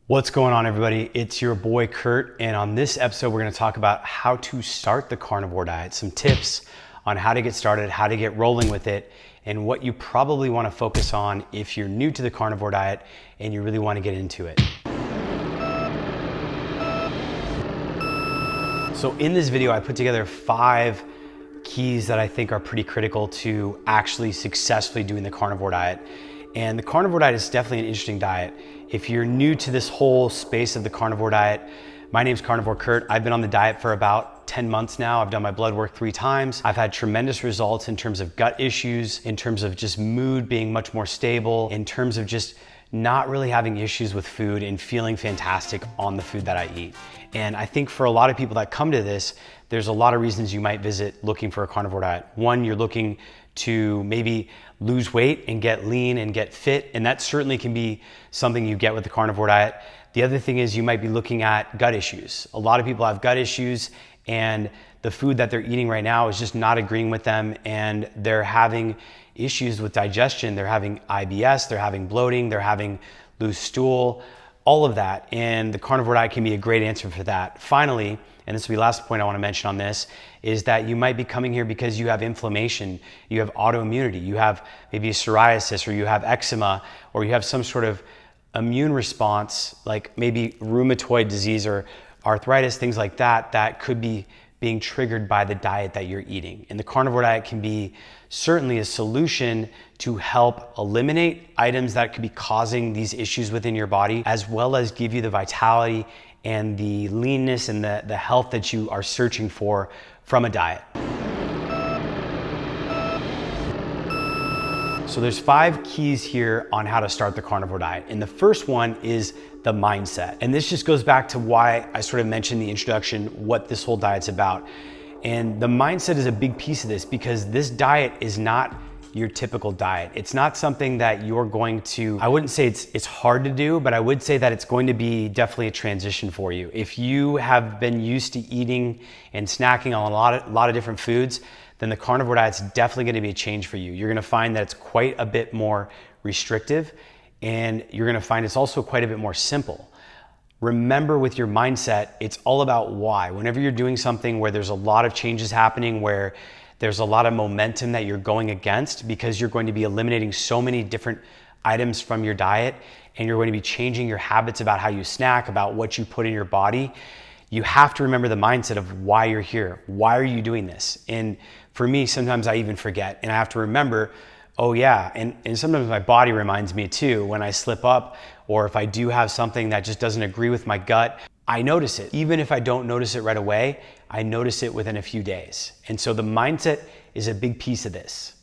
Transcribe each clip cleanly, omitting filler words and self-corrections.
What's going on, everybody? It's your boy Kurt, and on this episode we're going to talk about how to start the carnivore diet, some tips on how to get started, how to get rolling with it, and what you probably want to focus on if you're new to the carnivore diet and you really want to get into it. So in this video I put together 5 keys that I think are pretty critical to actually successfully doing the carnivore diet. And the carnivore diet is definitely an interesting diet. If you're new to this whole space of the carnivore diet, my name's Carnivore Kurt. I've been on the diet for about 10 months now. I've done my blood work 3 times. I've had tremendous results in terms of gut issues, in terms of just mood being much more stable, in terms of just not really having issues with food and feeling fantastic on the food that I eat. And I think for a lot of people that come to this, there's a lot of reasons you might visit looking for a carnivore diet. One, you're looking to maybe lose weight and get lean and get fit, and that certainly can be something you get with the carnivore diet. The other thing is you might be looking at gut issues. A lot of people have gut issues and the food that they're eating right now is just not agreeing with them, and they're having issues with digestion. They're having IBS, they're having bloating, they're having loose stool, all of that, and the carnivore diet can be a great answer for that. Finally, and this will be the last point I want to mention on this, is that you might be coming here because you have inflammation, you have autoimmunity, you have maybe psoriasis, or you have eczema, or you have some sort of immune response, like maybe rheumatoid disease or arthritis, things like that, that could be being triggered by the diet that you're eating. And the carnivore diet can be certainly a solution to help eliminate items that could be causing these issues within your body, as well as give you the vitality and the leanness and the health that you are searching for from a diet. So there's 5 keys here on how to start the carnivore diet. And the first one is the mindset. And this just goes back to why I sort of mentioned in the introduction what this whole diet's about. And the mindset is a big piece of this, because this diet is not your typical diet. It's not something that you're going to, I wouldn't say it's hard to do, but I would say that it's going to be definitely a transition for you. If you have been used to eating and snacking on a lot of different foods, then the carnivore diet's definitely going to be a change for you. You're going to find that it's quite a bit more restrictive, and you're going to find it's also quite a bit more simple. Remember, with your mindset, it's all about why. Whenever you're doing something where there's a lot of changes happening, where there's a lot of momentum that you're going against, because you're going to be eliminating so many different items from your diet, and you're going to be changing your habits about how you snack, about what you put in your body, you have to remember the mindset of why you're here. Why are you doing this? And for me, sometimes I even forget, and I have to remember, oh yeah, and sometimes my body reminds me too when I slip up, or if I do have something that just doesn't agree with my gut, I notice it. Even if I don't notice it right away, I notice it within a few days. And so the mindset is a big piece of this.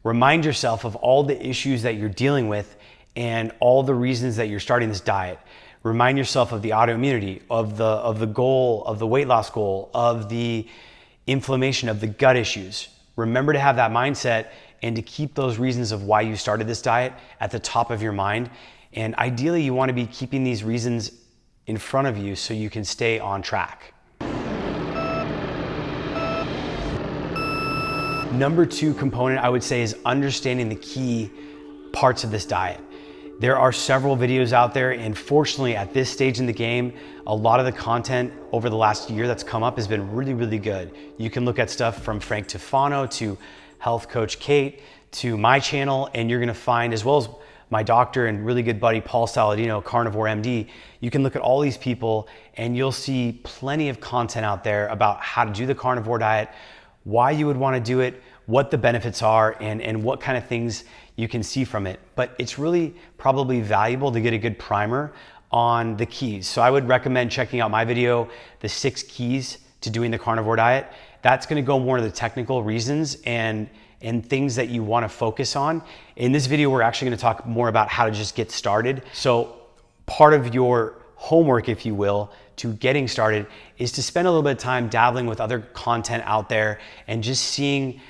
Remind yourself of all the issues that you're dealing with and all the reasons that you're starting this diet. Remind yourself of the autoimmunity, of the goal, of the weight loss goal, of the inflammation, of the gut issues. Remember to have that mindset and to keep those reasons of why you started this diet at the top of your mind. And ideally, you want to be keeping these reasons in front of you so you can stay on track. Number 2 component, I would say, is understanding the key parts of this diet. There are several videos out there, and fortunately at this stage in the game, a lot of the content over the last year that's come up has been really, really good. You can look at stuff from Frank Tufano to Health Coach Kate to my channel, and you're gonna find, as well as my doctor and really good buddy Paul Saladino, Carnivore MD, you can look at all these people and you'll see plenty of content out there about how to do the carnivore diet, why you would wanna do it, what the benefits are, and what kind of things you can see from it. But it's really probably valuable to get a good primer on the keys. So I would recommend checking out my video, the 6 keys to doing the carnivore diet. That's gonna go more to the technical reasons and things that you wanna focus on. In this video, we're actually gonna talk more about how to just get started. So part of your homework, if you will, to getting started is to spend a little bit of time dabbling with other content out there and just seeing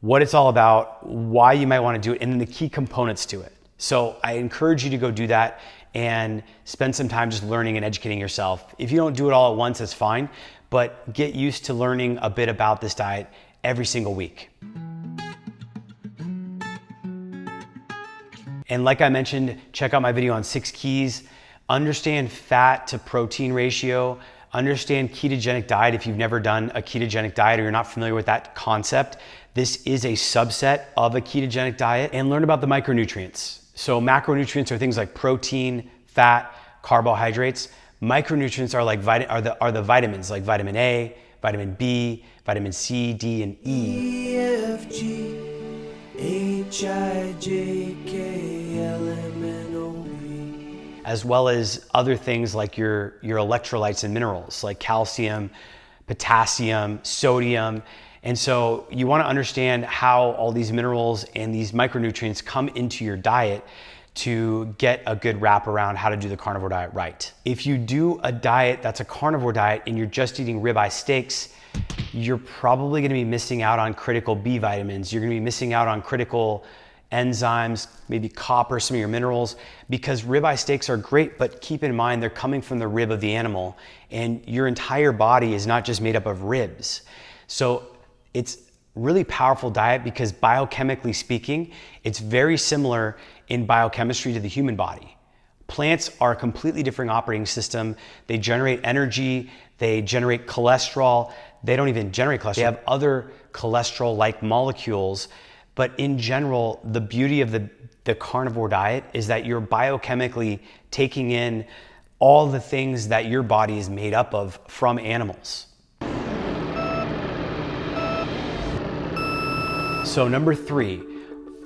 what it's all about, why you might want to do it, and then the key components to it. So I encourage you to go do that and spend some time just learning and educating yourself. If you don't do it all at once, that's fine, but get used to learning a bit about this diet every single week. And like I mentioned, check out my video on 6 keys. Understand fat to protein ratio. Understand ketogenic diet if you've never done a ketogenic diet or you're not familiar with that concept. This is a subset of a ketogenic diet. And learn about the micronutrients. So macronutrients are things like protein, fat, carbohydrates. Micronutrients are like the vitamins like vitamin A, vitamin B, vitamin C, D, and E. F, G, H, I, J, K, L, M, N, O, P. As well as other things like your electrolytes and minerals like calcium, potassium, sodium. And so you want to understand how all these minerals and these micronutrients come into your diet to get a good wrap around how to do the carnivore diet right. If you do a diet that's a carnivore diet and you're just eating ribeye steaks, you're probably going to be missing out on critical B vitamins. You're going to be missing out on critical enzymes, maybe copper, some of your minerals, because ribeye steaks are great, but keep in mind they're coming from the rib of the animal, and your entire body is not just made up of ribs. So it's really powerful diet because biochemically speaking, it's very similar in biochemistry to the human body. Plants are a completely different operating system. They generate energy, they generate cholesterol. They don't even generate cholesterol. They have other cholesterol-like molecules. But in general, the beauty of the carnivore diet is that you're biochemically taking in all the things that your body is made up of from animals. So number 3,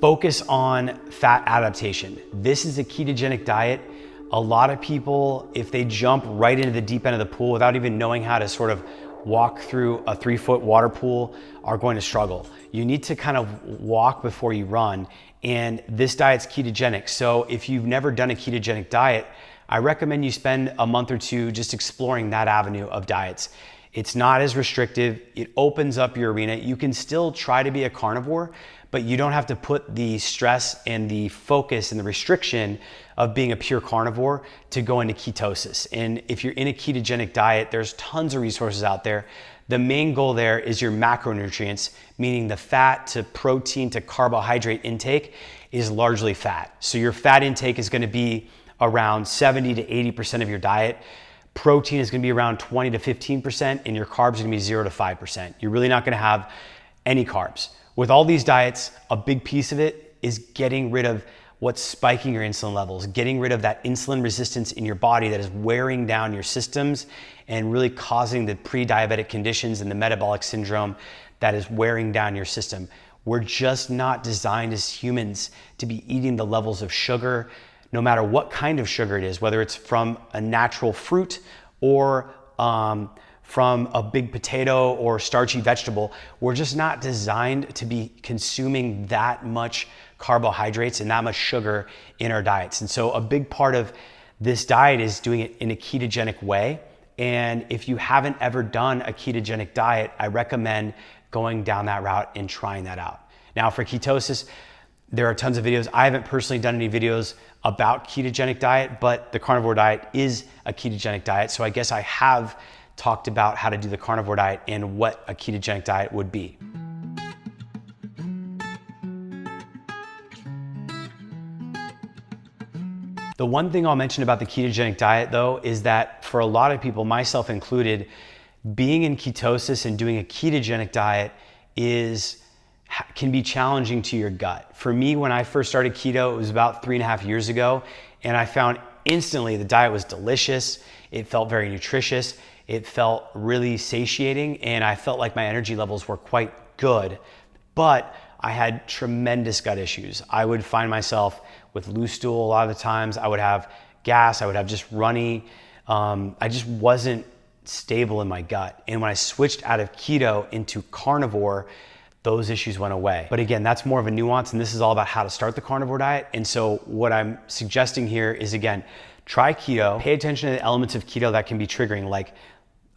focus on fat adaptation. This is a ketogenic diet. A lot of people, if they jump right into the deep end of the pool without even knowing how to sort of walk through a 3-foot water pool, are going to struggle. You need to kind of walk before you run, and this diet's ketogenic. So if you've never done a ketogenic diet, I recommend you spend a month or two just exploring that avenue of diets. It's not as restrictive. It opens up your arena. You can still try to be a carnivore, but you don't have to put the stress and the focus and the restriction of being a pure carnivore to go into ketosis. And if you're in a ketogenic diet, there's tons of resources out there. The main goal there is your macronutrients, meaning the fat to protein to carbohydrate intake is largely fat. So your fat intake is going to be around 70 to 80% of your diet. Protein is going to be around 20 to 15%, and your carbs are going to be 0 to 5%. You're really not going to have any carbs. With all these diets, a big piece of it is getting rid of what's spiking your insulin levels, getting rid of that insulin resistance in your body that is wearing down your systems and really causing the pre-diabetic conditions and the metabolic syndrome that is wearing down your system. We're just not designed as humans to be eating the levels of sugar, no matter what kind of sugar it is, whether it's from a natural fruit or from a big potato or starchy vegetable. We're just not designed to be consuming that much carbohydrates and that much sugar in our diets. And so a big part of this diet is doing it in a ketogenic way. And if you haven't ever done a ketogenic diet, I recommend going down that route and trying that out. Now for ketosis, there are tons of videos. I haven't personally done any videos about ketogenic diet, but the carnivore diet is a ketogenic diet. So I guess I have talked about how to do the carnivore diet and what a ketogenic diet would be. The one thing I'll mention about the ketogenic diet though is that for a lot of people, myself included, being in ketosis and doing a ketogenic diet can be challenging to your gut. For me, when I first started keto, it was about 3.5 years ago, and I found instantly the diet was delicious. It felt very nutritious. It felt really satiating, and I felt like my energy levels were quite good, but I had tremendous gut issues. I would find myself with loose stool a lot of the times. I would have gas. I would have just runny. I just wasn't stable in my gut. And when I switched out of keto into carnivore, those issues went away. But again, that's more of a nuance, and this is all about how to start the carnivore diet. And so what I'm suggesting here is, again, try keto. Pay attention to the elements of keto that can be triggering, like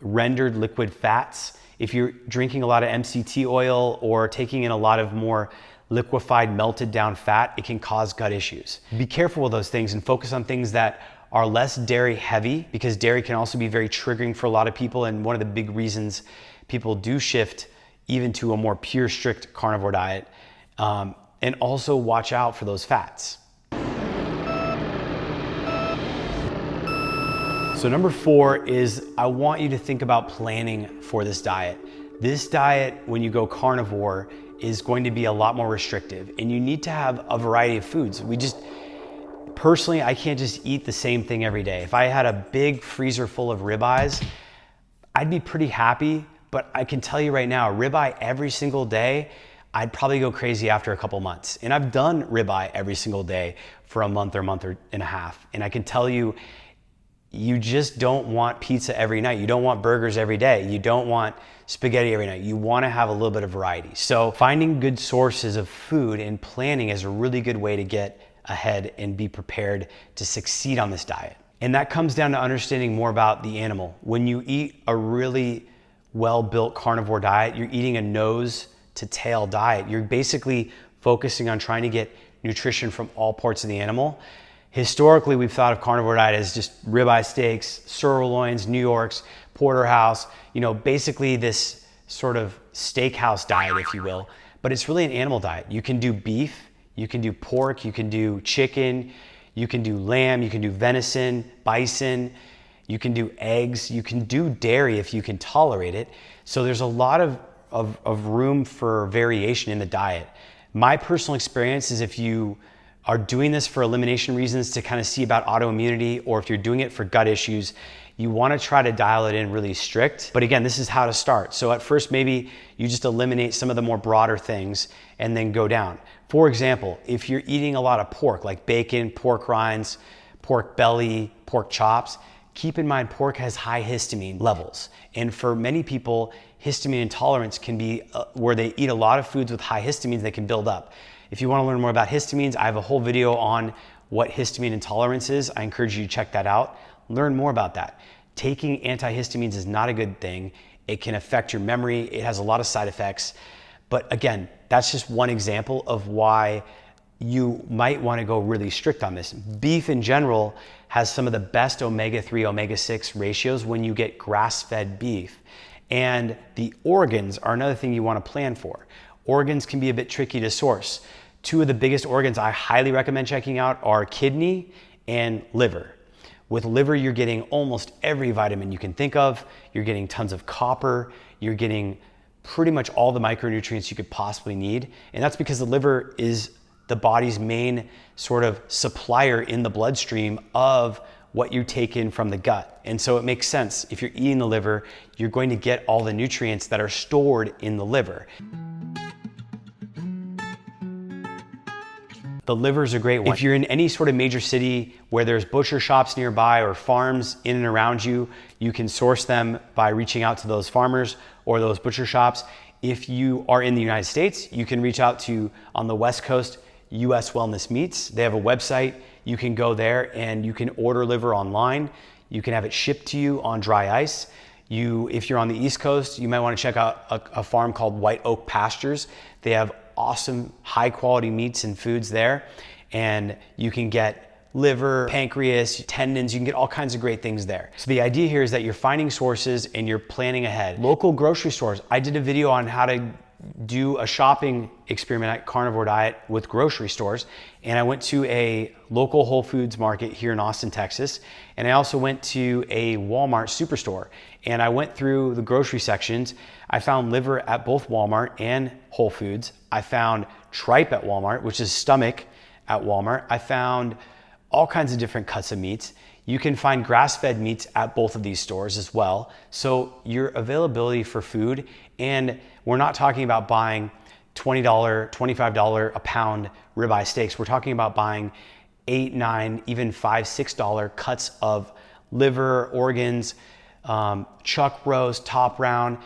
rendered liquid fats. If you're drinking a lot of MCT oil or taking in a lot of more liquefied, melted down fat, it can cause gut issues. Be careful with those things and focus on things that are less dairy heavy, because dairy can also be very triggering for a lot of people. And one of the big reasons people do shift even to a more pure, strict carnivore diet. And also watch out for those fats. So number 4 is I want you to think about planning for this diet. This diet, when you go carnivore, is going to be a lot more restrictive, and you need to have a variety of foods. Personally, I can't just eat the same thing every day. If I had a big freezer full of ribeyes, I'd be pretty happy, but I can tell you right now, ribeye every single day, I'd probably go crazy after a couple months. And I've done ribeye every single day for a month and a half. And I can tell you, you just don't want pizza every night. You don't want burgers every day. You don't want spaghetti every night. You want to have a little bit of variety. So finding good sources of food and planning is a really good way to get ahead and be prepared to succeed on this diet. And that comes down to understanding more about the animal. When you eat a really well-built carnivore diet, you're eating a nose to tail diet. You're basically focusing on trying to get nutrition from all parts of the animal. Historically, we've thought of carnivore diet as just ribeye steaks, sirloins, New Yorks, porterhouse, basically this sort of steakhouse diet, if you will, but it's really an animal diet. You can do beef, you can do pork, you can do chicken, you can do lamb, you can do venison, bison, you can do eggs, you can do dairy if you can tolerate it. So there's a lot of room for variation in the diet. My personal experience is if you are doing this for elimination reasons to kind of see about autoimmunity, or if you're doing it for gut issues, you want to try to dial it in really strict. But again, this is how to start. So at first, maybe you just eliminate some of the more broader things and then go down. For example, if you're eating a lot of pork, like bacon, pork rinds, pork belly, pork chops, keep in mind pork has high histamine levels. And for many people, histamine intolerance can be where they eat a lot of foods with high histamines, they can build up. If you want to learn more about histamines, I have a whole video on what histamine intolerance is. I encourage you to check that out. Learn more about that. Taking antihistamines is not a good thing. It can affect your memory. It has a lot of side effects. But again, that's just one example of why you might want to go really strict on this. Beef in general has some of the best omega-3, omega-6 ratios when you get grass-fed beef. And the organs are another thing you want to plan for. Organs can be a bit tricky to source. 2 of the biggest organs I highly recommend checking out are kidney and liver. With liver, you're getting almost every vitamin you can think of. You're getting tons of copper. You're getting pretty much all the micronutrients you could possibly need. And that's because the liver is the body's main sort of supplier in the bloodstream of what you take in from the gut. And so it makes sense. If you're eating the liver, you're going to get all the nutrients that are stored in the liver. The liver is a great one. If you're in any sort of major city where there's butcher shops nearby or farms in and around you, you can source them by reaching out to those farmers or those butcher shops. If you are in the United States, you can reach out to, on the West Coast, US Wellness Meats. They have a website. You can go there and you can order liver online. You can have it shipped to you on dry ice. If you're on the East Coast, you might want to check out a farm called White Oak Pastures. They have awesome high quality meats and foods there, and you can get liver, pancreas, tendons, you can get all kinds of great things there. So the idea here is that you're finding sources and you're planning ahead. Local grocery stores. I did a video on how to do a shopping experiment at Carnivore Diet with grocery stores, and I went to a local Whole Foods market here in Austin, Texas, and I also went to a Walmart superstore, and I went through the grocery sections. I found liver at both Walmart and Whole Foods. I found tripe at Walmart, which is stomach at Walmart. I found all kinds of different cuts of meats. You can find grass-fed meats at both of these stores as well. So your availability for food, and we're not talking about buying $20, $25 a pound ribeye steaks. We're talking about buying $8, $9, even $5, $6 cuts of liver, organs, chuck roast, top round,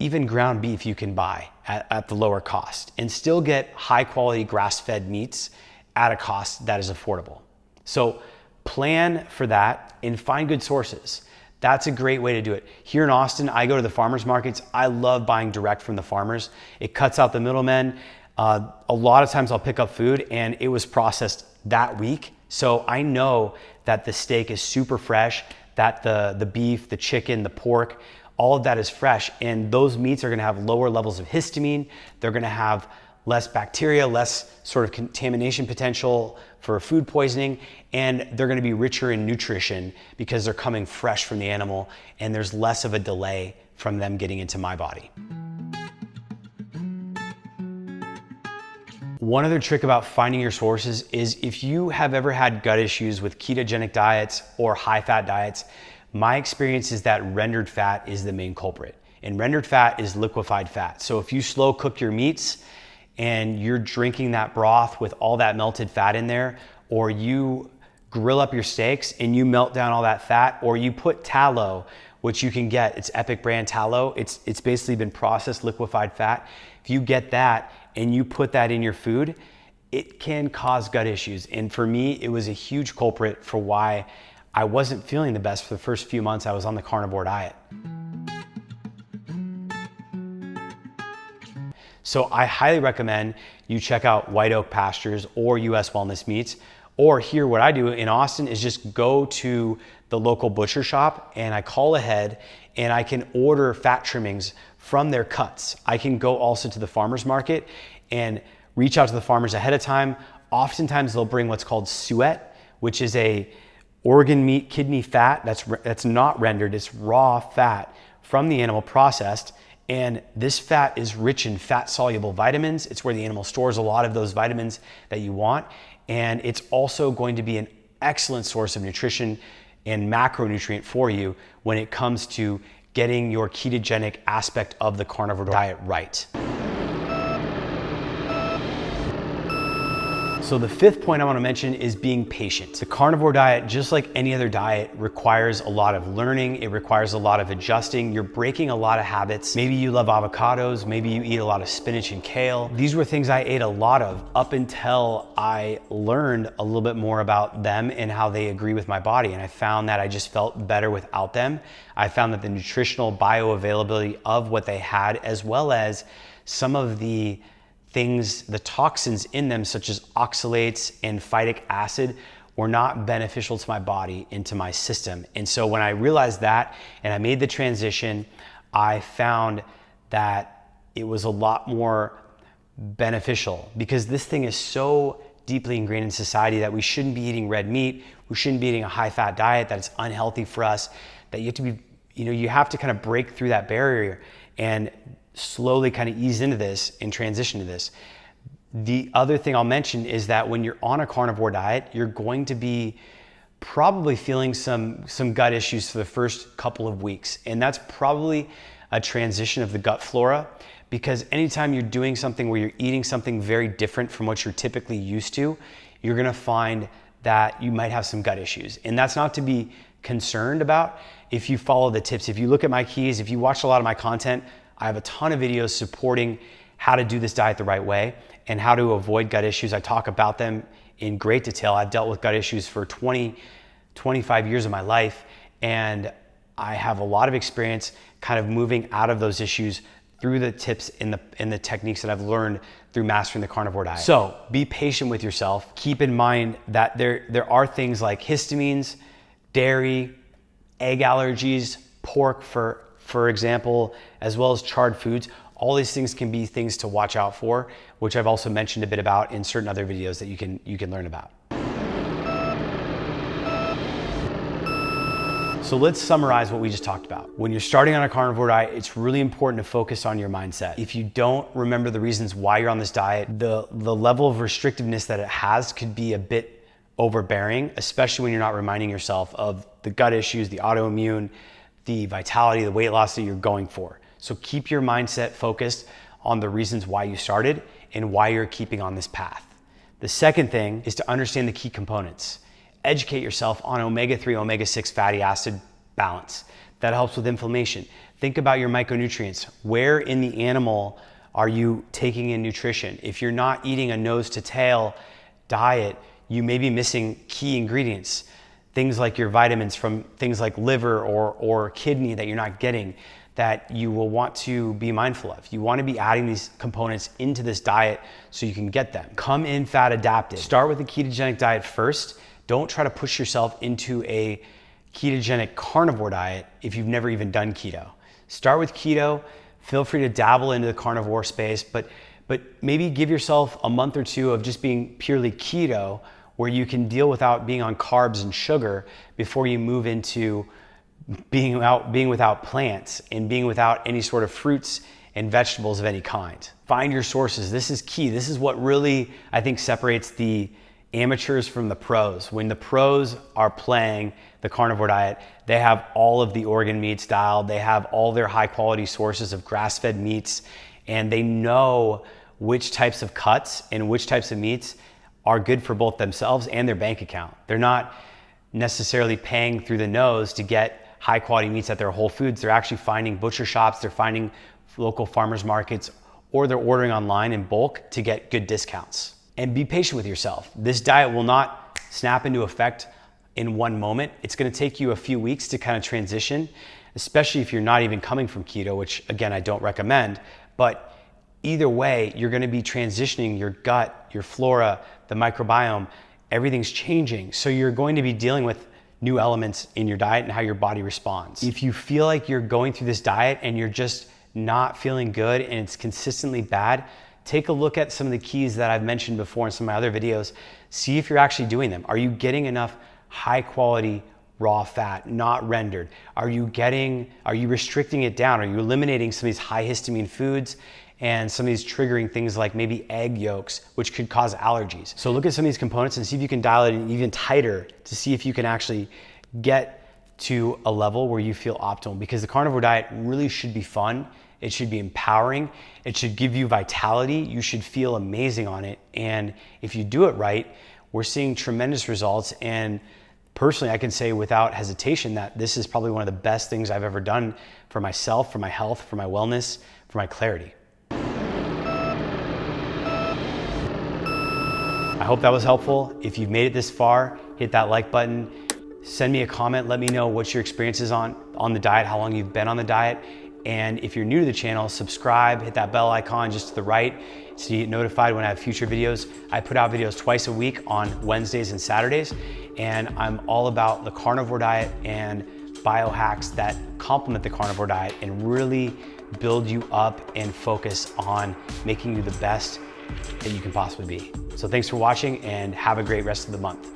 even ground beef you can buy at the lower cost and still get high quality grass-fed meats at a cost that is affordable. So plan for that and find good sources. That's a great way to do it. Here in Austin, I go to the farmers markets. I love buying direct from the farmers. It cuts out the middlemen. A lot of times I'll pick up food and it was processed that week. So I know that the steak is super fresh, that the beef, the chicken, the pork, all of that is fresh. And those meats are gonna have lower levels of histamine. They're gonna have less bacteria, less sort of contamination potential for food poisoning, and they're gonna be richer in nutrition because they're coming fresh from the animal and there's less of a delay from them getting into my body. One other trick about finding your sources is if you have ever had gut issues with ketogenic diets or high-fat diets, my experience is that rendered fat is the main culprit. And rendered fat is liquefied fat. So if you slow cook your meats and you're drinking that broth with all that melted fat in there, or you grill up your steaks and you melt down all that fat, or you put tallow, which you can get, it's Epic brand tallow. It's basically been processed liquefied fat. If you get that and you put that in your food, it can cause gut issues. And for me, it was a huge culprit for why I wasn't feeling the best for the first few months I was on the carnivore diet. So I highly recommend you check out White Oak Pastures or US Wellness Meats. Or here, what I do in Austin is just go to the local butcher shop and I call ahead and I can order fat trimmings from their cuts. I can go also to the farmer's market and reach out to the farmers ahead of time. Oftentimes they'll bring what's called suet, which is a organ meat, kidney fat that's not rendered, it's raw fat from the animal processed. And this fat is rich in fat-soluble vitamins. It's where the animal stores a lot of those vitamins that you want. And it's also going to be an excellent source of nutrition and macronutrient for you when it comes to getting your ketogenic aspect of the carnivore diet right. So the fifth point I want to mention is being patient. The carnivore diet, just like any other diet, requires a lot of learning. It requires a lot of adjusting. You're breaking a lot of habits. Maybe you love avocados. Maybe you eat a lot of spinach and kale. These were things I ate a lot of up until I learned a little bit more about them and how they agree with my body. And I found that I just felt better without them. I found that the nutritional bioavailability of what they had, as well as some of the things, the toxins in them, such as oxalates and phytic acid, were not beneficial to my body, into my system. And so when I realized that and I made the transition, I found that it was a lot more beneficial, because this thing is so deeply ingrained in society that we shouldn't be eating red meat, we shouldn't be eating a high-fat diet, that it's unhealthy for us, that you have to be, you have to kind of break through that barrier and slowly kind of ease into this and transition to this. The other thing I'll mention is that when you're on a carnivore diet, you're going to be probably feeling some gut issues for the first couple of weeks. And that's probably a transition of the gut flora, because anytime you're doing something where you're eating something very different from what you're typically used to, you're gonna find that you might have some gut issues. And that's not to be concerned about if you follow the tips. If you look at my keys, if you watch a lot of my content, I have a ton of videos supporting how to do this diet the right way and how to avoid gut issues. I talk about them in great detail. I've dealt with gut issues for 25 years of my life, and I have a lot of experience kind of moving out of those issues through the tips and the techniques that I've learned through mastering the carnivore diet. So be patient with yourself. Keep in mind that there are things like histamines, dairy, egg allergies, pork for example, as well as charred foods. All these things can be things to watch out for, which I've also mentioned a bit about in certain other videos that you can learn about. So let's summarize what we just talked about. When you're starting on a carnivore diet, it's really important to focus on your mindset. If you don't remember the reasons why you're on this diet, the level of restrictiveness that it has could be a bit overbearing, especially when you're not reminding yourself of the gut issues, the autoimmune, the vitality, the weight loss that you're going for. So keep your mindset focused on the reasons why you started and why you're keeping on this path. The second thing is to understand the key components. Educate yourself on omega-3, omega-6 fatty acid balance. That helps with inflammation. Think about your micronutrients. Where in the animal are you taking in nutrition? If you're not eating a nose to tail diet, you may be missing key ingredients. Things like your vitamins from things like liver or kidney that you're not getting, that you will want to be mindful of. You want to be adding these components into this diet so you can get them. Come in fat adapted. Start with a ketogenic diet first. Don't try to push yourself into a ketogenic carnivore diet if you've never even done keto. Start with keto. Feel free to dabble into the carnivore space, but but maybe give yourself a month or two of just being purely keto, where you can deal without being on carbs and sugar before you move into being without plants and being without any sort of fruits and vegetables of any kind. Find your sources. This is key. This is what really, I think, separates the amateurs from the pros. When the pros are playing the carnivore diet, they have all of the organ meats dialed, they have all their high quality sources of grass-fed meats, and they know which types of cuts and which types of meats are good for both themselves and their bank account. They're not necessarily paying through the nose to get high quality meats at their Whole Foods. They're actually finding butcher shops, they're finding local farmers markets, or they're ordering online in bulk to get good discounts. And be patient with yourself. This diet will not snap into effect in one moment. It's gonna take you a few weeks to kind of transition, especially if you're not even coming from keto, which again, I don't recommend. But either way, you're gonna be transitioning your gut, your flora, the microbiome, everything's changing. So you're going to be dealing with new elements in your diet and how your body responds. If you feel like you're going through this diet and you're just not feeling good and it's consistently bad, take a look at some of the keys that I've mentioned before in some of my other videos. See if you're actually doing them. Are you getting enough high quality raw fat, not rendered? Are you restricting it down? Are you eliminating some of these high histamine foods and some of these triggering things like maybe egg yolks, which could cause allergies? So look at some of these components and see if you can dial it in even tighter to see if you can actually get to a level where you feel optimal, because the carnivore diet really should be fun. It should be empowering. It should give you vitality. You should feel amazing on it. And if you do it right, we're seeing tremendous results. And personally, I can say without hesitation that this is probably one of the best things I've ever done for myself, for my health, for my wellness, for my clarity. I hope that was helpful. If you've made it this far, hit that like button. Send me a comment. Let me know what your experience is on the diet, how long you've been on the diet. And if you're new to the channel, subscribe, hit that bell icon just to the right so you get notified when I have future videos. I put out videos twice a week on Wednesdays and Saturdays, and I'm all about the carnivore diet and biohacks that complement the carnivore diet and really build you up and focus on making you the best that you can possibly be. So thanks for watching and have a great rest of the month.